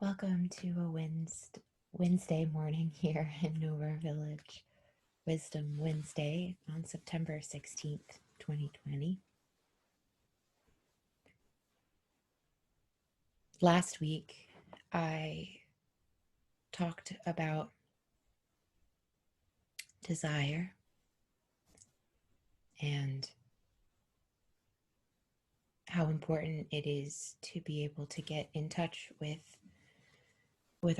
Welcome to a Wednesday morning here in Nowhere Village, Wisdom Wednesday on September 16th, 2020. Last week, I talked about desire and how important it is to be able to get in touch with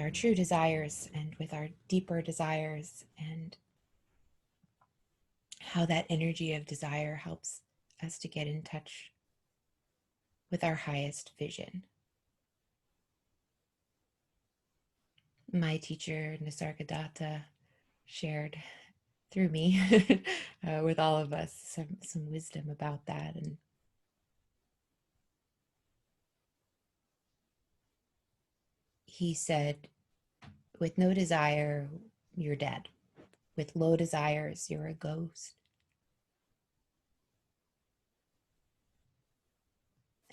our true desires and with our deeper desires, and how that energy of desire helps us to get in touch with our highest vision. My teacher, Nisargadatta, shared through me with all of us some wisdom about that. And he said, with no desire, you're dead. With low desires, you're a ghost.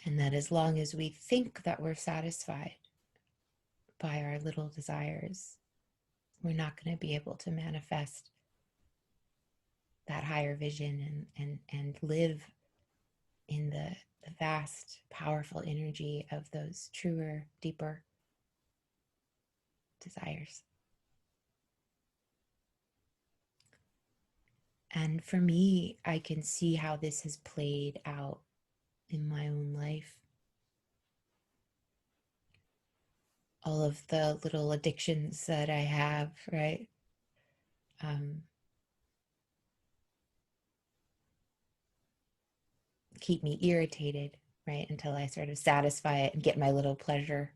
And that as long as we think that we're satisfied by our little desires, we're not going to be able to manifest that higher vision and live in the vast, powerful energy of those truer, deeper desires. And for me, I can see how this has played out in my own life. All of the little addictions that I have, right? Keep me irritated, right? Until I sort of satisfy it and get my little pleasure.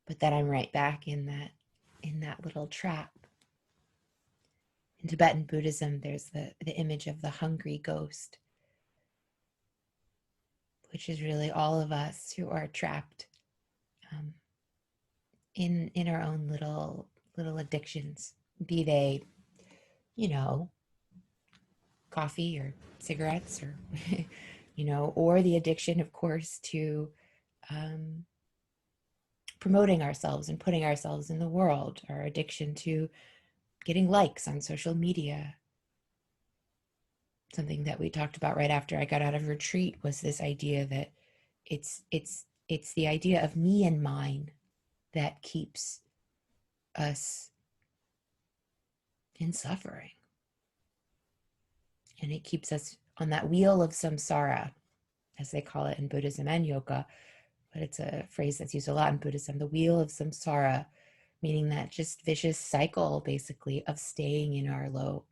But then I'm right back in that little trap. In Tibetan Buddhism, there's the image of the hungry ghost, which is really all of us who are trapped in our own little addictions, be they, coffee or cigarettes or, or the addiction, of course, to promoting ourselves and putting ourselves in the world, our addiction to getting likes on social media. Something that we talked about right after I got out of retreat was this idea that it's the idea of me and mine that keeps us in suffering. And it keeps us on that wheel of samsara, as they call it in Buddhism and yoga, but it's a phrase that's used a lot in Buddhism, the wheel of samsara, meaning that just vicious cycle, basically, of staying in our low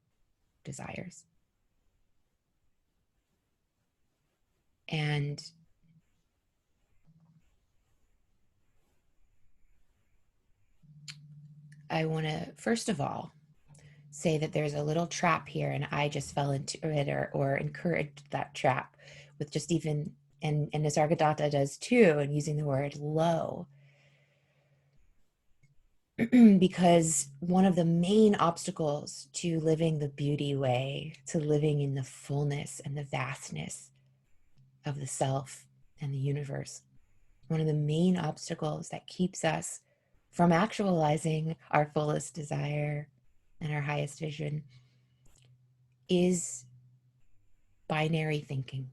desires. And I want to, first of all, say that there's a little trap here, and I just fell into it or encouraged that trap with just even, and Nisargadatta does too, and using the word low. Because one of the main obstacles to living the beauty way, to living in the fullness and the vastness of the self and the universe, one of the main obstacles that keeps us from actualizing our fullest desire and our highest vision is binary thinking.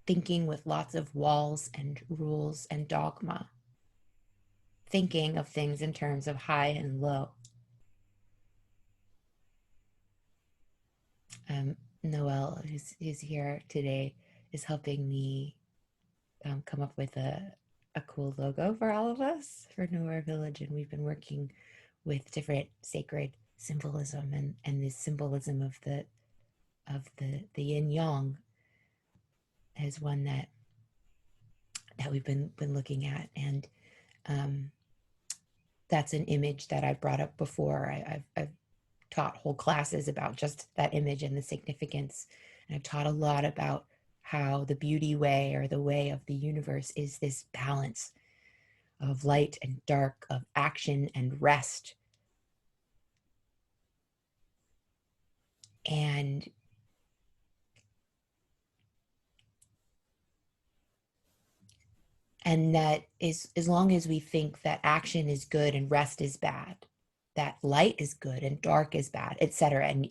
Thinking with lots of walls and rules and dogma. Thinking of things in terms of high and low. Noelle, who's here today, is helping me come up with a cool logo for all of us for Nowhere Village, and we've been working with different sacred symbolism and this symbolism of the yin yang is one that we've been looking at, and that's an image that I've brought up before. I've taught whole classes about just that image and the significance, and I've taught a lot about how the beauty way, or the way of the universe, is this balance of light and dark, of action and rest. And And that is, as long as we think that action is good and rest is bad, that light is good and dark is bad, etc., and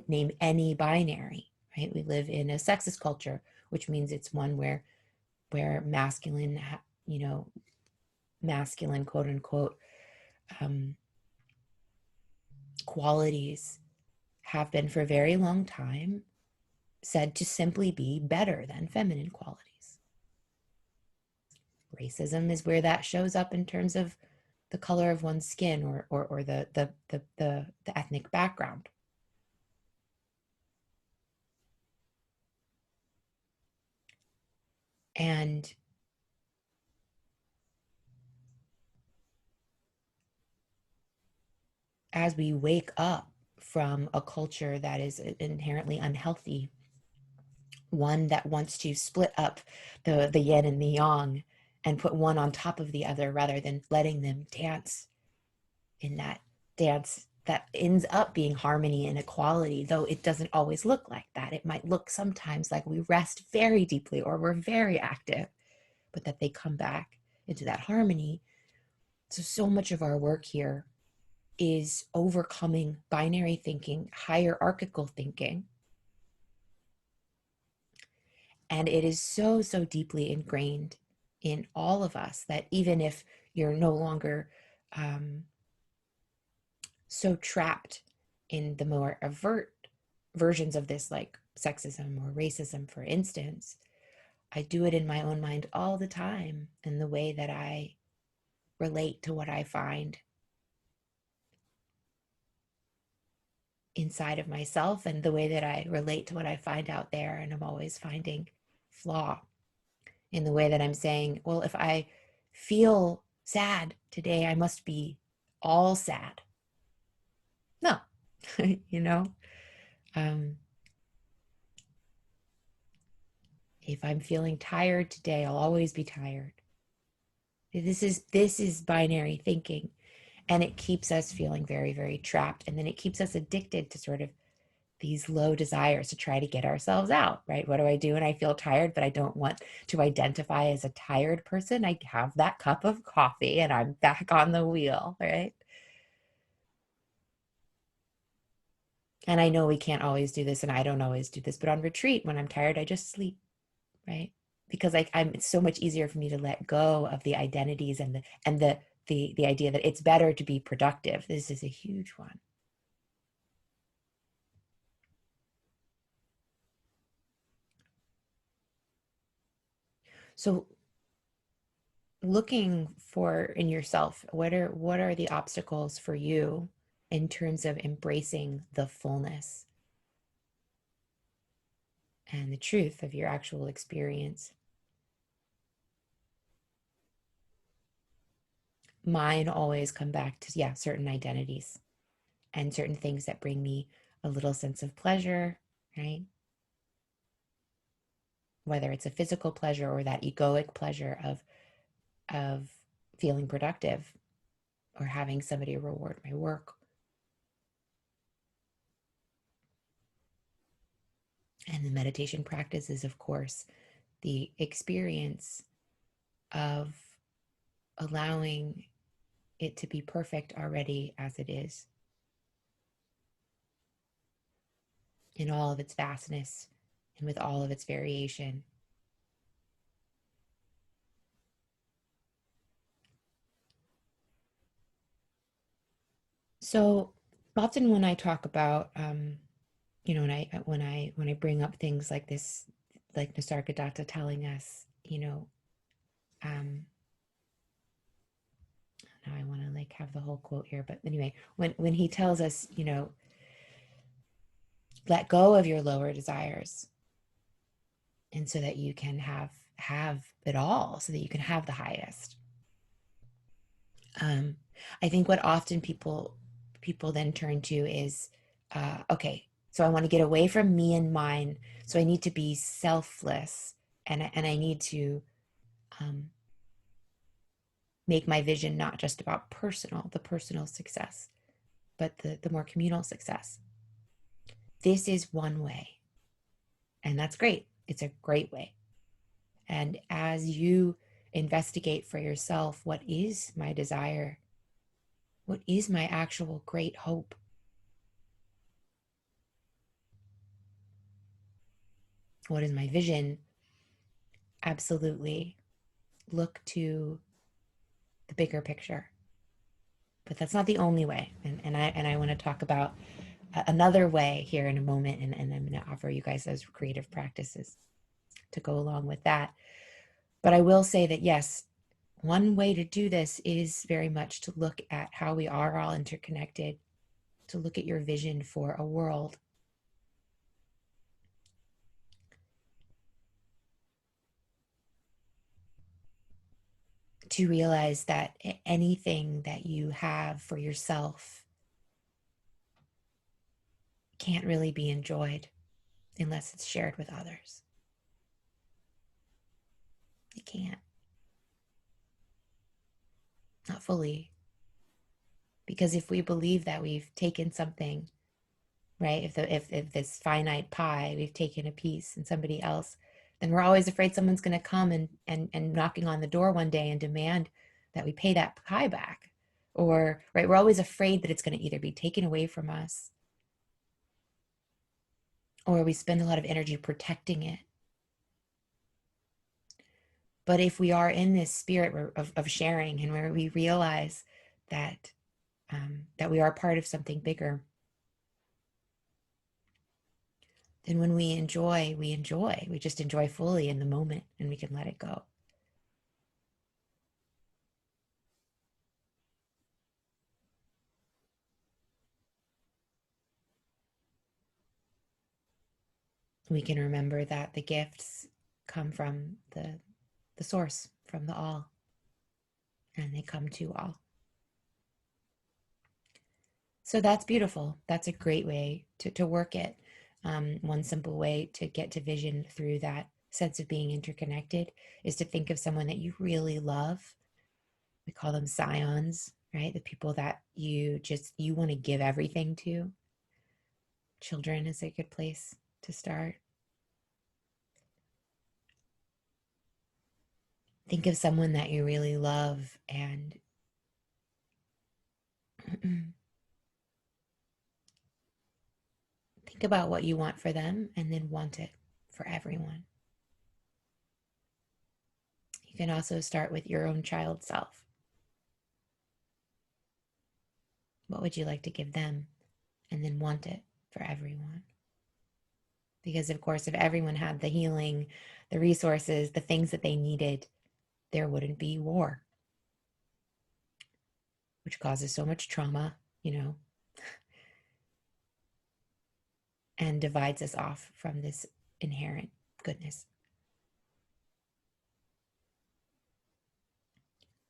name any binary, right? We live in a sexist culture, which means it's one where masculine, you know, masculine, quote unquote, um, qualities have been for a very long time said to simply be better than feminine qualities. Racism is where that shows up in terms of the color of one's skin, or the ethnic background. And as we wake up from a culture that is inherently unhealthy, one that wants to split up the yin and the yang and put one on top of the other rather than letting them dance in that dance that ends up being harmony and equality, though it doesn't always look like that. It might look sometimes like we rest very deeply or we're very active, but that they come back into that harmony. So much of our work here is overcoming binary thinking, hierarchical thinking. And it is so deeply ingrained in all of us that even if you're no longer so trapped in the more overt versions of this, like sexism or racism, for instance, I do it in my own mind all the time in the way that I relate to what I find inside of myself and the way that I relate to what I find out there. And I'm always finding flaw in the way that I'm saying, well, if I feel sad today, I must be all sad. No, you know, um, if I'm feeling tired today, I'll always be tired. This is binary thinking, and it keeps us feeling very trapped, and then it keeps us addicted to sort of these low desires to try to get ourselves out, right? What do I do when I feel tired, but I don't want to identify as a tired person? I have that cup of coffee and I'm back on the wheel, right? And I know we can't always do this, and I don't always do this, but on retreat, when I'm tired, I just sleep, right? Because it's so much easier for me to let go of the identities and the idea that it's better to be productive. This is a huge one. So looking for in yourself, what are the obstacles for you in terms of embracing the fullness and the truth of your actual experience? Mine always come back to, yeah, certain identities and certain things that bring me a little sense of pleasure, right? Whether it's a physical pleasure or that egoic pleasure of feeling productive or having somebody reward my work. And the meditation practice is, of course, the experience of allowing it to be perfect already as it is, in all of its vastness and with all of its variation. So often when I talk about, when I bring up things like this, like Nisargadatta telling us, um, now I want to like have the whole quote here, but anyway, when he tells us, let go of your lower desires, and so that you can have it all, so that you can have the highest. um I think what often people then turn to is, okay, so I want to get away from me and mine, so I need to be selfless, and I need to um make my vision not just about the personal success, but the more communal success. This is one way, and that's great. It's a great way. And investigate for yourself, what is my desire? What is my actual great hope? What is my vision? Absolutely look to the bigger picture. But that's not the only way. And I want to talk about another way here in a moment. And I'm going to offer you guys those creative practices to go along with that. But I will say that, yes, one way to do this is very much to look at how we are all interconnected, to look at your vision for a world. To realize that anything that you have for yourself can't really be enjoyed unless it's shared with others. It can't. Not fully. Because if we believe that we've taken something, right? If this finite pie, we've taken a piece and somebody else, then we're always afraid someone's going to come and knocking on the door one day and demand that we pay that pie back. Or, right, we're always afraid that it's going to either be taken away from us, or we spend a lot of energy protecting it. But if we are in this spirit of sharing, and where we realize that that we are part of something bigger, then when we enjoy, we just enjoy fully in the moment, and we can let it go. We can remember that the gifts come from the source, from the all, and they come to all. So that's beautiful. That's a great way to work it. One simple way to get to vision through that sense of being interconnected is to think of someone that you really love. We call them scions, right? The people that you want to give everything to. Children is a good place to start. Think of someone that you really love and think about what you want for them and then want it for everyone. You can also start with your own child self. What would you like to give them? And then want it for everyone. Because, of course, if everyone had the healing, the resources, the things that they needed, there wouldn't be war, which causes so much trauma, and divides us off from this inherent goodness.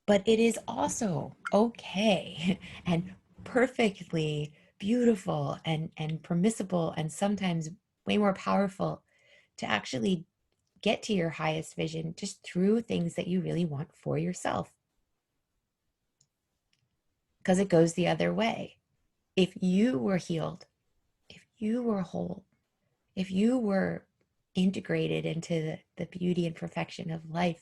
But it is also okay and perfectly beautiful and permissible and sometimes way more powerful to actually get to your highest vision just through things that you really want for yourself. Because it goes the other way. If you were healed, if you were whole, if you were integrated into the beauty and perfection of life,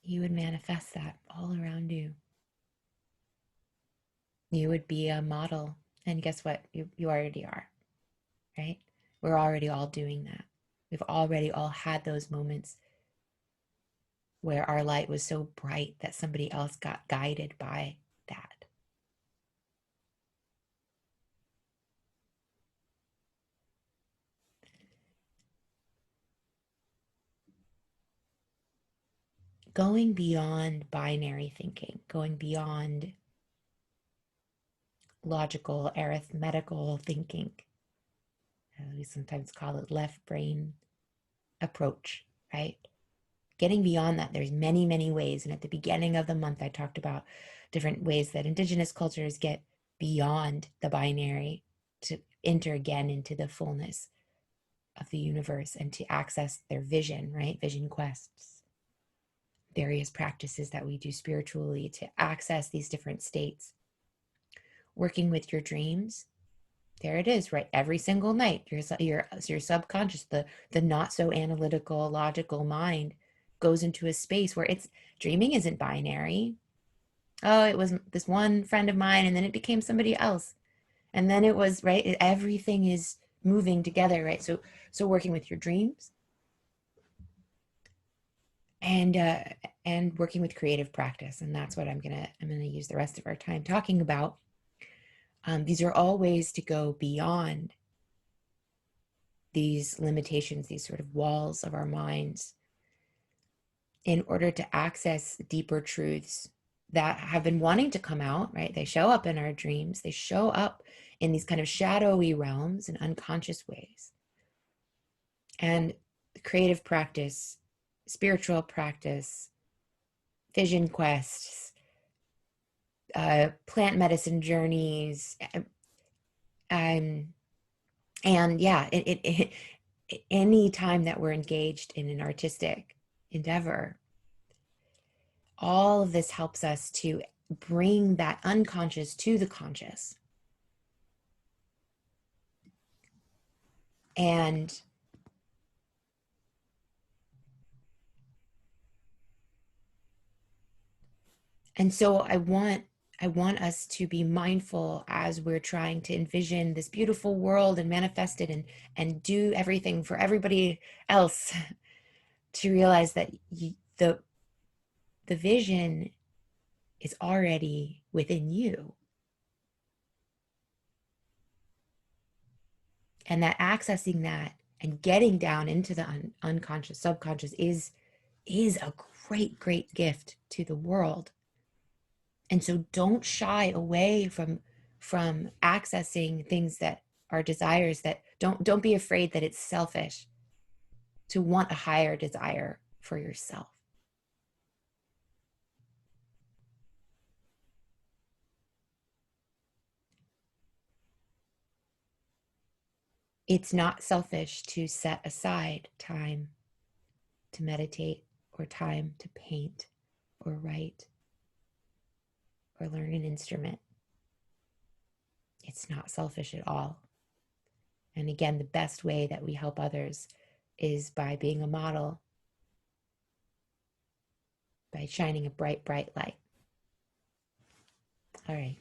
you would manifest that all around you. You would be a model. And guess what? You already are, right? We're already all doing that. We've already all had those moments where our light was so bright that somebody else got guided by that. Going beyond binary thinking, going beyond logical, arithmetical thinking. We sometimes call it left brain approach, right? Getting beyond that, there's many, many ways. And at the beginning of the month, I talked about different ways that Indigenous cultures get beyond the binary to enter again into the fullness of the universe and to access their vision, right? Vision quests, various practices that we do spiritually to access these different states. Working with your dreams, there it is, right? Every single night, your subconscious, the not so analytical, logical mind goes into a space where it's dreaming isn't binary. Oh, it was this one friend of mine, and then it became somebody else. And then it was, right? Everything is moving together, right? So working with your dreams and working with creative practice. And that's what I'm gonna use the rest of our time talking about. These are all ways to go beyond these limitations, these sort of walls of our minds, in order to access deeper truths that have been wanting to come out, right? They show up in our dreams. They show up in these kind of shadowy realms and unconscious ways. And creative practice, spiritual practice, vision quests, plant medicine journeys, and yeah, any time that we're engaged in an artistic endeavor, all of this helps us to bring that unconscious to the conscious. And so I want us to be mindful as we're trying to envision this beautiful world and manifest it and do everything for everybody else, to realize that the vision is already within you. And that accessing that and getting down into the unconscious, subconscious is a great gift to the world. And so don't shy away from accessing things that are desires, that don't be afraid that it's selfish to want a higher desire for yourself. It's not selfish to set aside time to meditate, or time to paint or write or learn an instrument. It's not selfish at all. And again, the best way that we help others is by being a model, by shining a bright light. All right.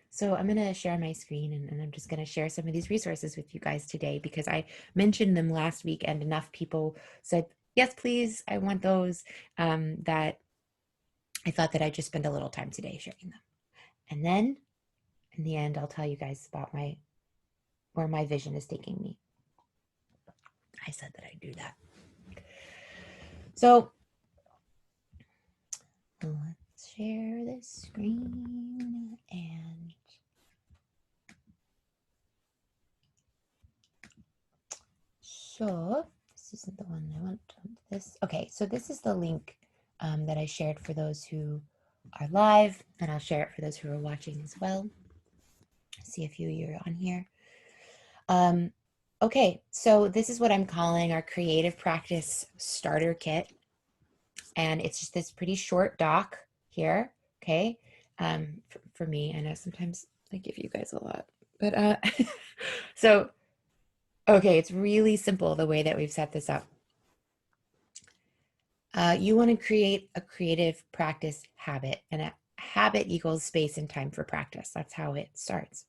So I'm going to share my screen, and I'm just going to share some of these resources with you guys today, because I mentioned them last week and enough people said, yes, please, I want those, that I thought that I'd just spend a little time today sharing them. And then in the end, I'll tell you guys about where my vision is taking me. I said that I'd do that. So let's share this screen, and so this isn't the one I want. This, okay, so this is the link that I shared for those who are live, and I'll share it for those who are watching as well. I see a few of you are on here. Okay, so this is what I'm calling our creative practice starter kit. And it's just this pretty short doc here, okay? For me, I know sometimes I give you guys a lot, but so, okay, it's really simple the way that we've set this up. You want to create a creative practice habit, and a habit equals space and time for practice. That's how it starts.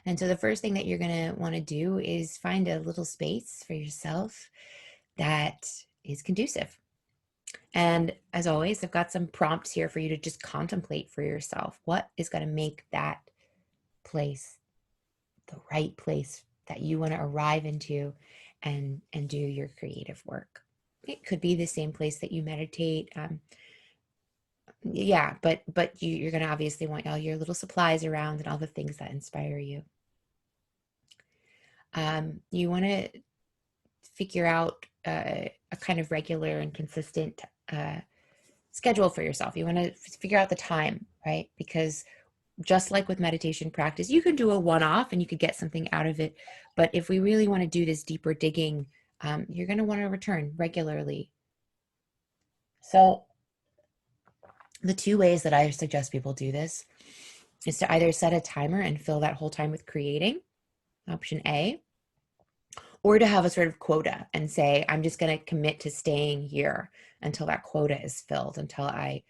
And so the first thing that you're going to want to do is find a little space for yourself that is conducive. And as always, I've got some prompts here for you to just contemplate for yourself. What is going to make that place the right place that you want to arrive into and do your creative work? It could be the same place that you meditate. Yeah, but you're going to obviously want all your little supplies around and all the things that inspire you. You want to figure out a kind of regular and consistent schedule for yourself. You want to figure out the time, right? Because just like with meditation practice, you can do a one-off and you could get something out of it. But if we really want to do this deeper digging, you're going to want to return regularly. So the two ways that I suggest people do this is to either set a timer and fill that whole time with creating, option A, or to have a sort of quota and say, I'm just going to commit to staying here until that quota is filled, until I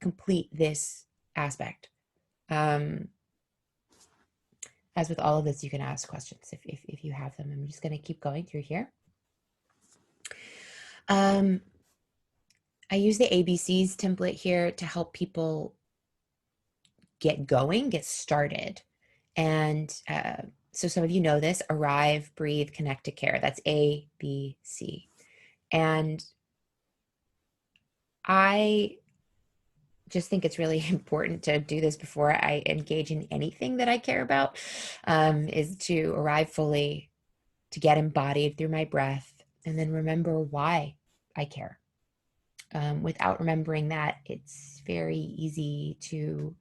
complete this aspect. As with all of this, you can ask questions if you have them. I'm just going to keep going through here. I use the ABCs template here to help people get going, get started. And so some of you know this: arrive, breathe, connect to care. That's A, B, C. And I just think it's really important to do this before I engage in anything that I care about, is to arrive fully, to get embodied through my breath, and then remember why I care. Without remembering that, it's very easy to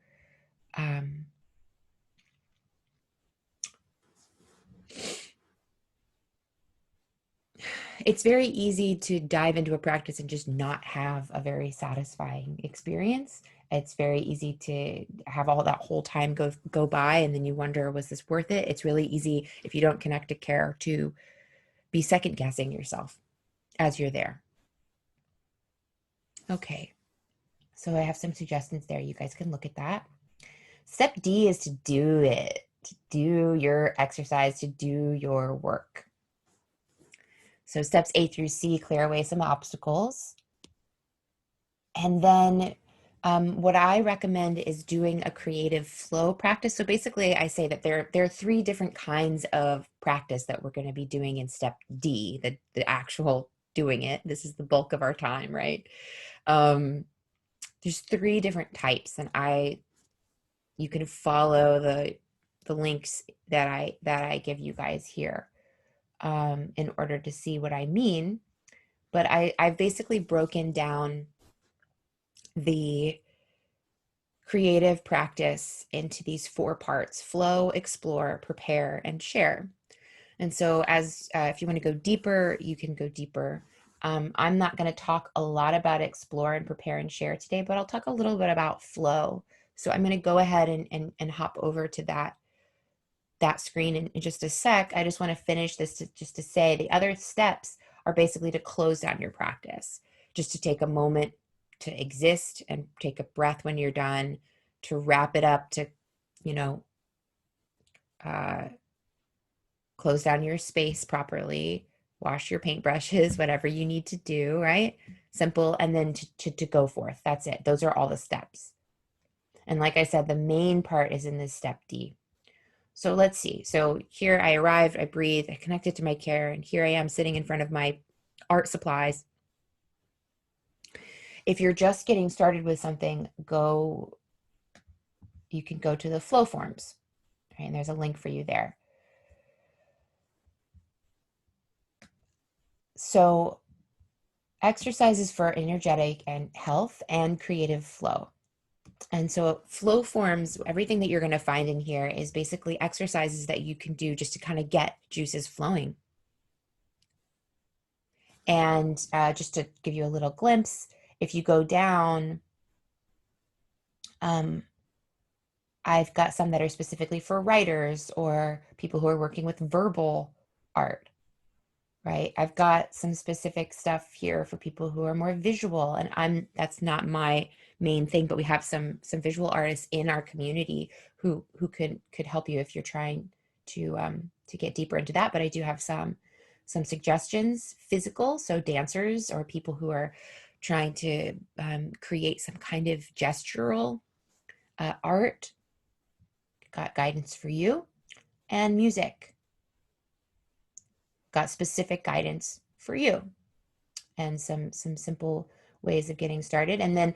it's very easy to dive into a practice and just not have a very satisfying experience. It's very easy to have all that whole time go by, and then you wonder, was this worth it? It's really easy, if you don't connect to care, to be second guessing yourself as you're there. Okay, so I have some suggestions there. You guys can look at that. Step D is to do it, to do your exercise, to do your work. So steps A through C, clear away some obstacles. And then what I recommend is doing a creative flow practice. So basically, I say that there are 3 different kinds of practice that we're going to be doing in step D, the actual doing it. This is the bulk of our time, right? There's 3 different types, and you can follow the links that I give you guys here in order to see what I mean. But I've basically broken down the creative practice into these 4 parts: flow, explore, prepare, and share. And so if you want to go deeper, you can go deeper. I'm not going to talk a lot about explore and prepare and share today, but I'll talk a little bit about flow. So I'm going to go ahead and hop over to that screen in just a sec. I just want to finish this just to say the other steps are basically to close down your practice, just to take a moment to exist and take a breath when you're done, to wrap it up, to, close down your space properly, wash your paintbrushes, whatever you need to do, right? Simple. And then to go forth. That's it. Those are all the steps. And like I said, the main part is in this step D. So let's see. So here I arrived, I breathe, I connected to my care, and here I am sitting in front of my art supplies. If you're just getting started with something, you can go to the flow forms, right? And there's a link for you there. So exercises for energetic and health and creative flow. And so flow forms, everything that you're going to find in here is basically exercises that you can do just to kind of get juices flowing. And just to give you a little glimpse, if you go down, I've got some that are specifically for writers or people who are working with verbal art, right? I've got some specific stuff here for people who are more visual, and that's not my main thing, but we have some visual artists in our community who could help you if you're trying to get deeper into that. But I do have some suggestions: physical, so dancers or people who are trying to create some kind of gestural art. Got guidance for you. And music, got specific guidance for you, and some simple ways of getting started. And then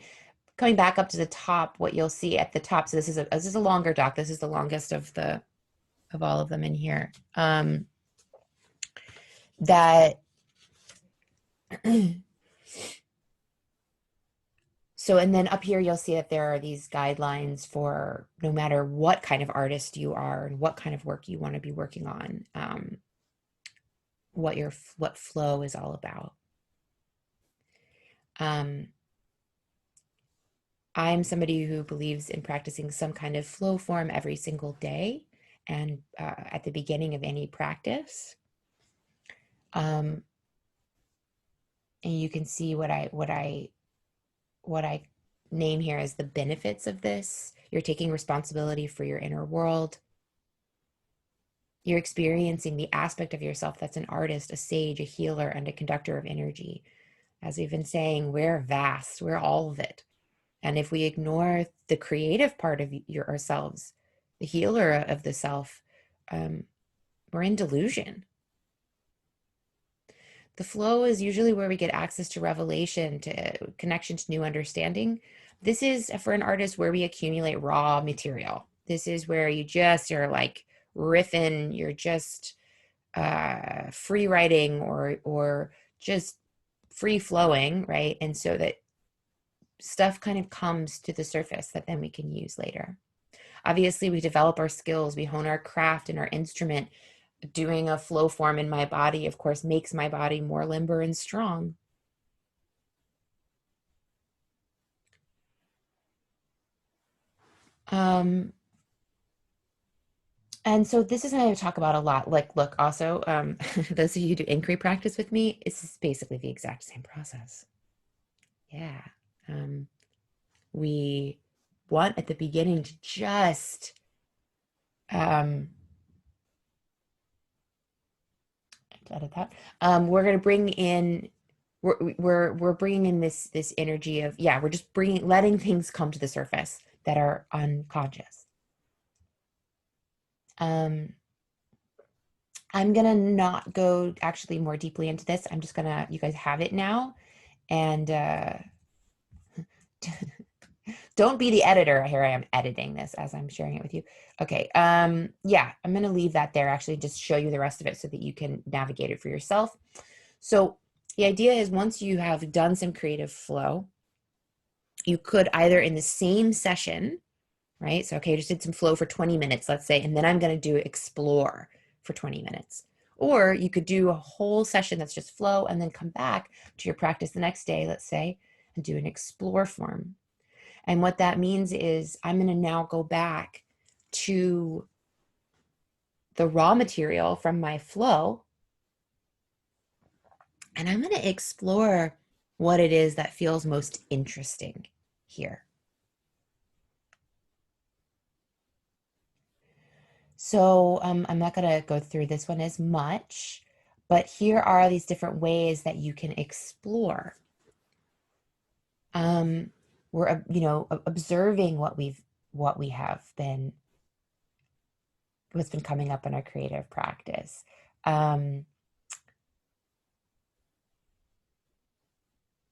coming back up to the top, what you'll see at the top, so this is a longer doc. This is the longest of all of them in here. That so, and then up here you'll see that there are these guidelines for no matter what kind of artist you are and what kind of work you want to be working on, what flow is all about. I'm somebody who believes in practicing some kind of flow form every single day and at the beginning of any practice. And you can see what I name here as the benefits of this. You're taking responsibility for your inner world. You're experiencing the aspect of yourself that's an artist, a sage, a healer, and a conductor of energy. As we've been saying, we're vast, we're all of it. And if we ignore the creative part of ourselves, the healer of the self, we're in delusion. The flow is usually where we get access to revelation, to connection to new understanding. This is for an artist where we accumulate raw material. This is where you just are like riffing, you're just free writing or just free flowing, right? And so that stuff kind of comes to the surface that then we can use later. Obviously, we develop our skills, we hone our craft and our instrument. Doing a flow form in my body, of course, makes my body more limber and strong. And so this is something I talk about a lot. Like, look, also, those of you who do inquiry practice with me, it's basically the exact same process. Yeah. We want at the beginning to just edit that. We're going to bring in we're bringing in this energy of, yeah, we're just letting things come to the surface that are unconscious. I'm gonna not go actually more deeply into this. I'm just gonna, you guys have it now, and don't be the editor. Here I am editing this as I'm sharing it with you. Okay, yeah, I'm gonna leave that there, actually just show you the rest of it so that you can navigate it for yourself. So the idea is, once you have done some creative flow, you could either in the same session, right? So, okay, I just did some flow for 20 minutes, let's say, and then I'm going to do explore for 20 minutes. Or you could do a whole session that's just flow and then come back to your practice the next day, let's say, and do an explore form. And what that means is I'm going to now go back to the raw material from my flow, and I'm going to explore what it is that feels most interesting here. So I'm not going to go through this one as much, but here are these different ways that you can explore. We're, observing what we have been, what's been coming up in our creative practice.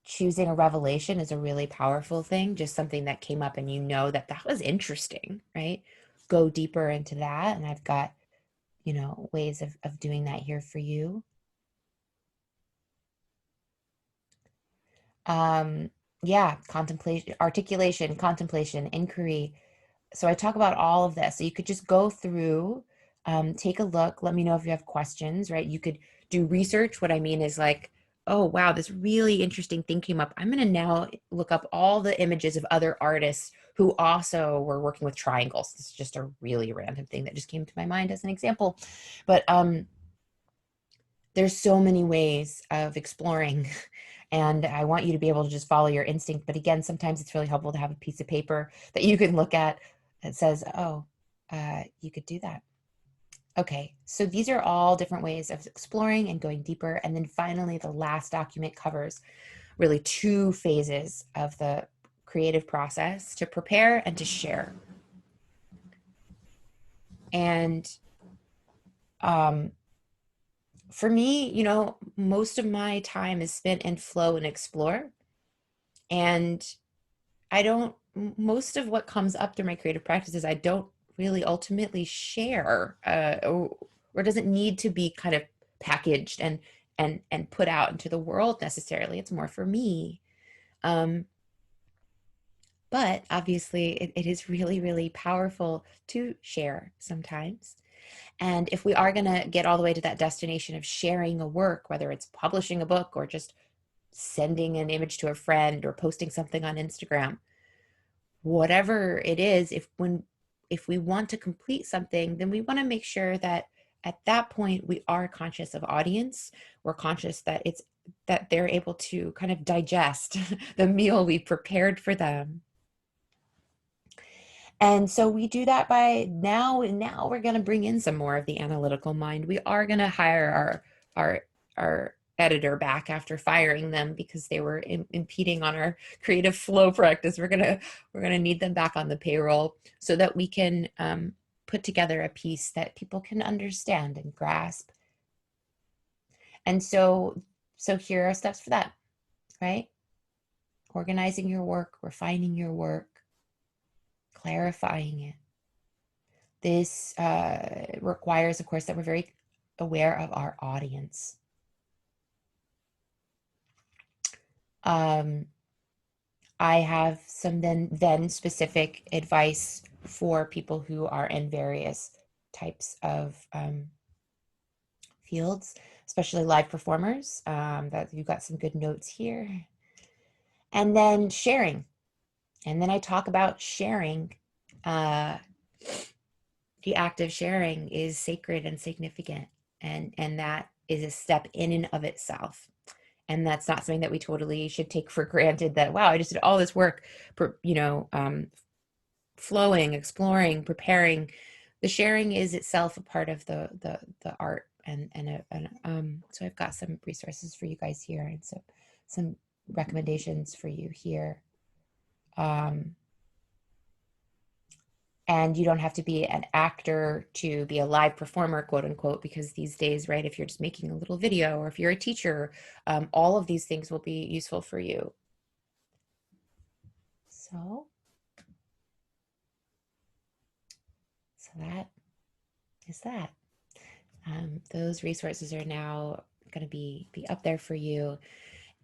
Choosing a revelation is a really powerful thing, just something that came up and you know that was interesting, right? Go deeper into that. And I've got, ways of doing that here for you. Yeah, contemplation, articulation, contemplation, inquiry. So I talk about all of this. So you could just go through, take a look, let me know if you have questions, right? You could do research. What I mean is like, oh, wow, this really interesting thing came up. I'm going to now look up all the images of other artists who also were working with triangles. This is just a really random thing that just came to my mind as an example. But there's so many ways of exploring, and I want you to be able to just follow your instinct. But again, sometimes it's really helpful to have a piece of paper that you can look at that says, oh, you could do that. Okay, so these are all different ways of exploring and going deeper. And then finally, the last document covers really 2 phases of the creative process: to prepare and to share. And for me, most of my time is spent in flow and explore. And most of what comes up through my creative practices, I don't really ultimately share, or doesn't need to be kind of packaged and put out into the world necessarily. It's more for me. But obviously, it is really, really powerful to share sometimes. And if we are going to get all the way to that destination of sharing a work, whether it's publishing a book or just sending an image to a friend or posting something on Instagram, whatever it is, if we want to complete something, then we want to make sure that at that point we are conscious of audience. We're conscious that they're able to kind of digest the meal we prepared for them. And so we do that by now we're going to bring in some more of the analytical mind. We are going to hire our editor back after firing them because they were impeding on our creative flow practice. We're going to need them back on the payroll so that we can put together a piece that people can understand and grasp. And so here are steps for that, right? Organizing your work, refining your work, clarifying it. This requires, of course, that we're very aware of our audience. I have some then specific advice for people who are in various types of fields, especially live performers. That you've got some good notes here. And then sharing. And then I talk about sharing. The act of sharing is sacred and significant, and that is a step in and of itself. And that's not something that we totally should take for granted, that, wow, I just did all this work, flowing, exploring, preparing. The sharing is itself a part of the art. So I've got some resources for you guys here and some recommendations for you here. And you don't have to be an actor to be a live performer, quote unquote, because these days, right, if you're just making a little video or if you're a teacher, all of these things will be useful for you. So that is that. Those resources are now going to be up there for you.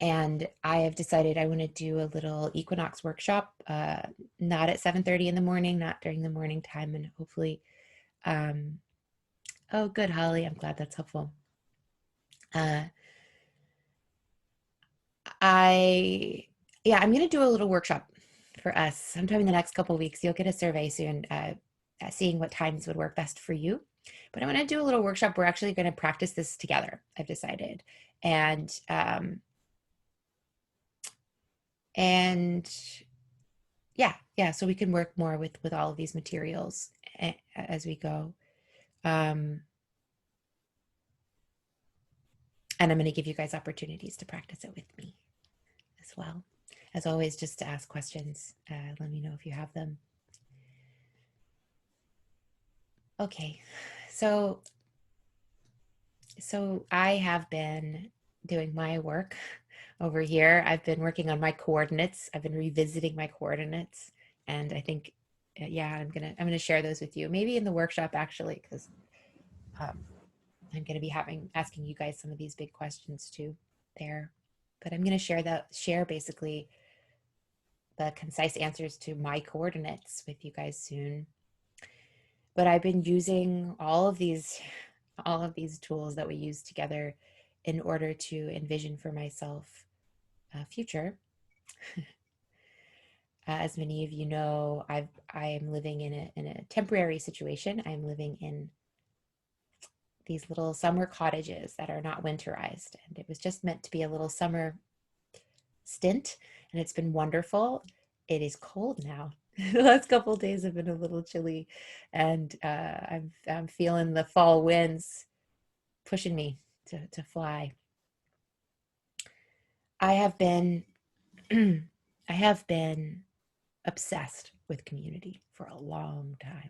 And I have decided I want to do a little equinox workshop, not at 7:30 in the morning, not during the morning time, and hopefully, oh, good, Holly. I'm glad that's helpful. I'm going to do a little workshop for us sometime in the next couple of weeks. You'll get a survey soon, seeing what times would work best for you. But I'm going to do a little workshop. We're actually going to practice this together, I've decided. And so we can work more with all of these materials as we go. And I'm going to give you guys opportunities to practice it with me as well. As always, just to ask questions. Let me know if you have them. Okay, so I have been doing my work over here. I've been working on my coordinates. I've been revisiting my coordinates, and I think, I'm gonna share those with you. Maybe in the workshop, actually, because I'm gonna be asking you guys some of these big questions too there. But I'm gonna share basically the concise answers to my coordinates with you guys soon. But I've been using all of these tools that we use together in order to envision for myself a future. As many of you know, I am living in a temporary situation. I'm living in these little summer cottages that are not winterized, and it was just meant to be a little summer stint, and it's been wonderful. It is cold now. The last couple of days have been a little chilly, and I'm feeling the fall winds pushing me to fly. I have been obsessed with community for a long time,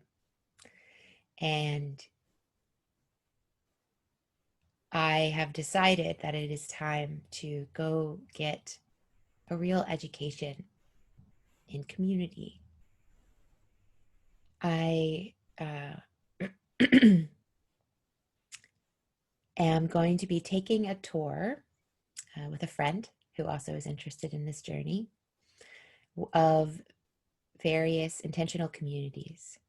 and I have decided that it is time to go get a real education in community. I am going to be taking a tour with a friend who also is interested in this journey of various intentional communities.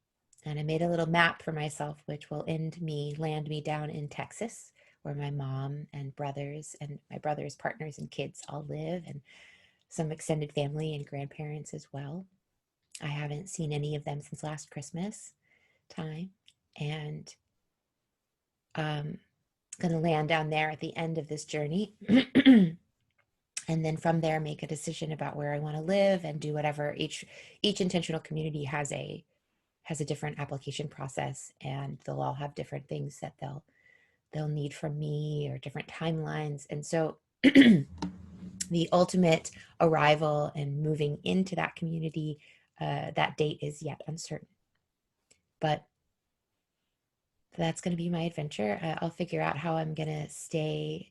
And I made a little map for myself, which will land me down in Texas, where my mom and brothers and my brother's partners and kids all live, and some extended family and grandparents as well. I haven't seen any of them since last Christmas time, and going to land down there at the end of this journey. And then from there make a decision about where I want to live and do whatever. Each intentional community has a different application process, and they'll all have different things that they'll need from me, or different timelines. And so the ultimate arrival and moving into that community, that date is yet uncertain, but that's going to be my adventure. I'll figure out how I'm going to stay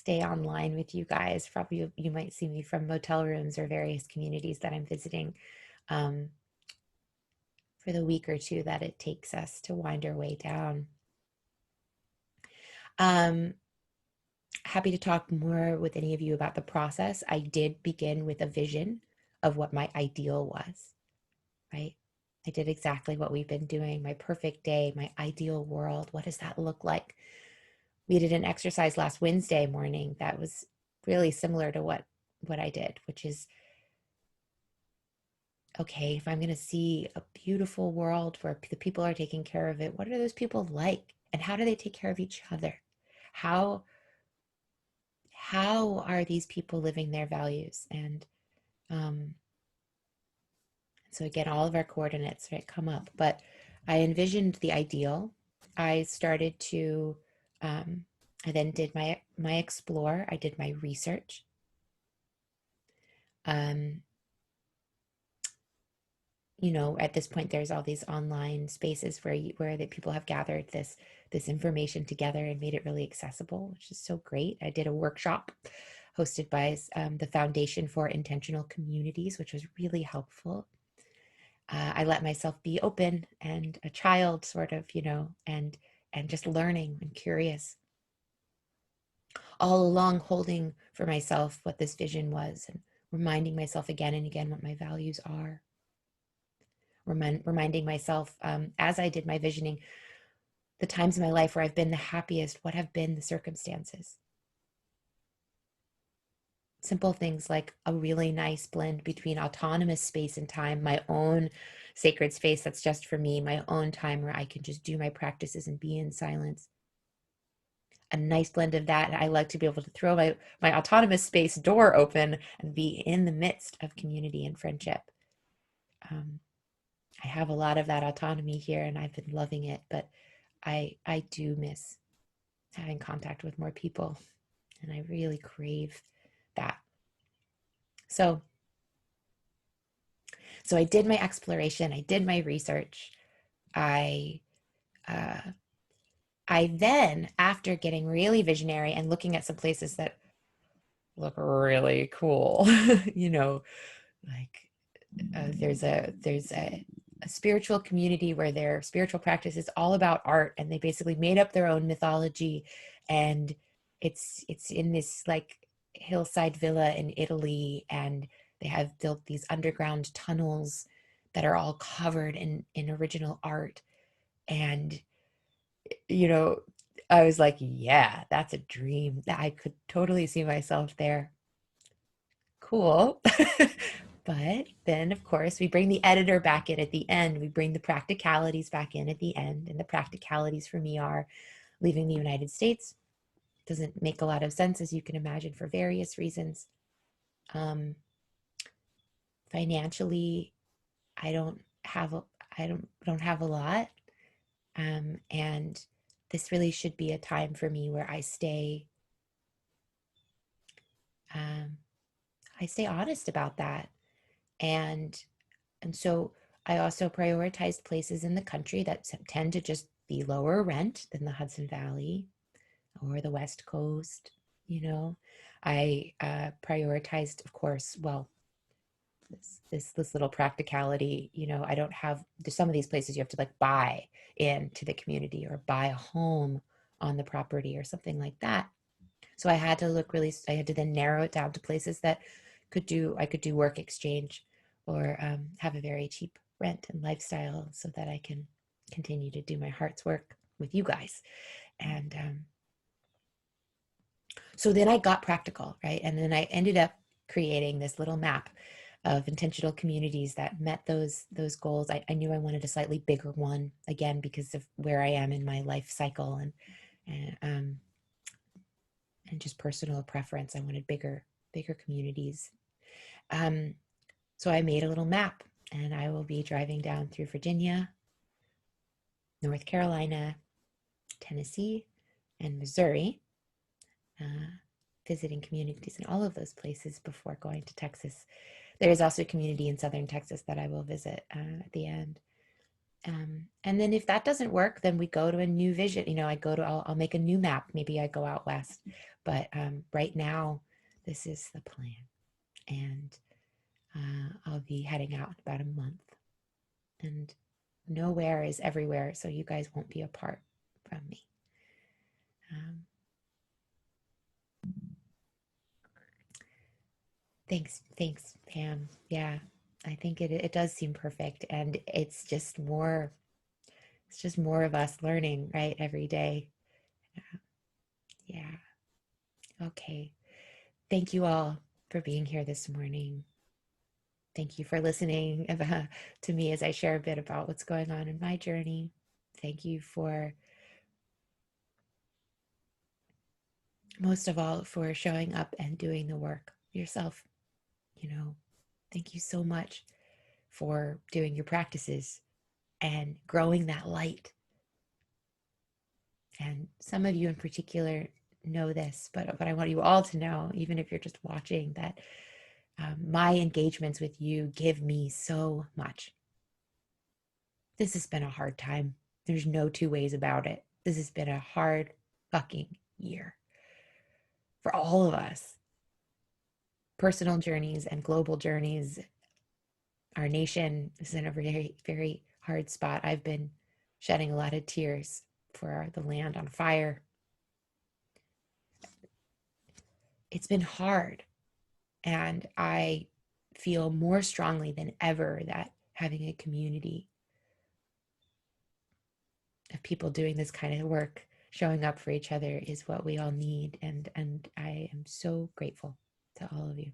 online with you guys. Probably you might see me from motel rooms or various communities that I'm visiting, for the week or two that it takes us to wind our way down. Happy to talk more with any of you about the process. I did begin with a vision of what my ideal was, right? I did exactly what we've been doing. My perfect day, my ideal world. What does that look like? We did an exercise last Wednesday morning that was really similar to what I did, which is, okay, if I'm going to see a beautiful world where the people are taking care of it, what are those people like? And how do they take care of each other? How are these people living their values? And so again, all of our coordinates, right, come up. But I envisioned the ideal. I started to, I then did my explore. I did my research. At this point, there's all these online spaces where the people have gathered this information together and made it really accessible, which is so great. I did a workshop hosted by the Foundation for Intentional Communities, which was really helpful. I let myself be open and a child, sort of, and just learning and curious, all along holding for myself what this vision was, and reminding myself again and again what my values are. Reminding myself, as I did my visioning, the times in my life where I've been the happiest, what have been the circumstances. Simple things like a really nice blend between autonomous space and time, my own sacred space that's just for me, my own time where I can just do my practices and be in silence. A nice blend of that. I like to be able to throw my autonomous space door open and be in the midst of community and friendship. I have a lot of that autonomy here, and I've been loving it, but I do miss having contact with more people, and I really crave that. So I did my exploration, I did my research. I then, after getting really visionary and looking at some places that look really cool, like there's a spiritual community where their spiritual practice is all about art, and they basically made up their own mythology, and it's in this like hillside villa in Italy, and they have built these underground tunnels that are all covered in original art. And I was like, yeah, that's a dream. That I could totally see myself there. Cool. But then, of course, we bring the editor back in at the end. We bring the practicalities back in at the end. And the practicalities for me are leaving the United States. Doesn't make a lot of sense, as you can imagine, for various reasons. Financially, I don't have a lot. And this really should be a time for me where I stay honest about that. And so I also prioritized places in the country that tend to just be lower rent than the Hudson Valley or the West Coast. I prioritized, of course, well, this little practicality. I don't have, there's some of these places you have to like buy into the community or buy a home on the property or something like that. So I had to then narrow it down to places that I could do work exchange, or have a very cheap rent and lifestyle, so that I can continue to do my heart's work with you guys. And so then I got practical, right? And then I ended up creating this little map of intentional communities that met those goals. I knew I wanted a slightly bigger one, again, because of where I am in my life cycle, and just personal preference. I wanted bigger communities. Um, so I made a little map, and I will be driving down through Virginia, North Carolina, Tennessee, and Missouri, uh, visiting communities in all of those places before going to Texas. There is also a community in southern Texas that I will visit at the end. And then if that doesn't work, then we go to a new vision. I'll make a new map. Maybe I go out west. But right now, this is the plan. And I'll be heading out in about a month. And nowhere is everywhere, so you guys won't be apart from me. Thanks, Pam. Yeah, I think it does seem perfect, and it's just more of us learning, right, every day. Yeah. Okay. Thank you all for being here this morning. Thank you for listening to me as I share a bit about what's going on in my journey. Thank you for, most of all, for showing up and doing the work yourself. Thank you so much for doing your practices and growing that light. And some of you in particular know this, but I want you all to know, even if you're just watching, that my engagements with you give me so much. This has been a hard time. There's no two ways about it. This has been a hard fucking year for all of us. Personal journeys and global journeys. Our nation is in a very, very hard spot. I've been shedding a lot of tears for the land on fire. It's been hard. And I feel more strongly than ever that having a community of people doing this kind of work, showing up for each other, is what we all need. And I am so grateful to all of you.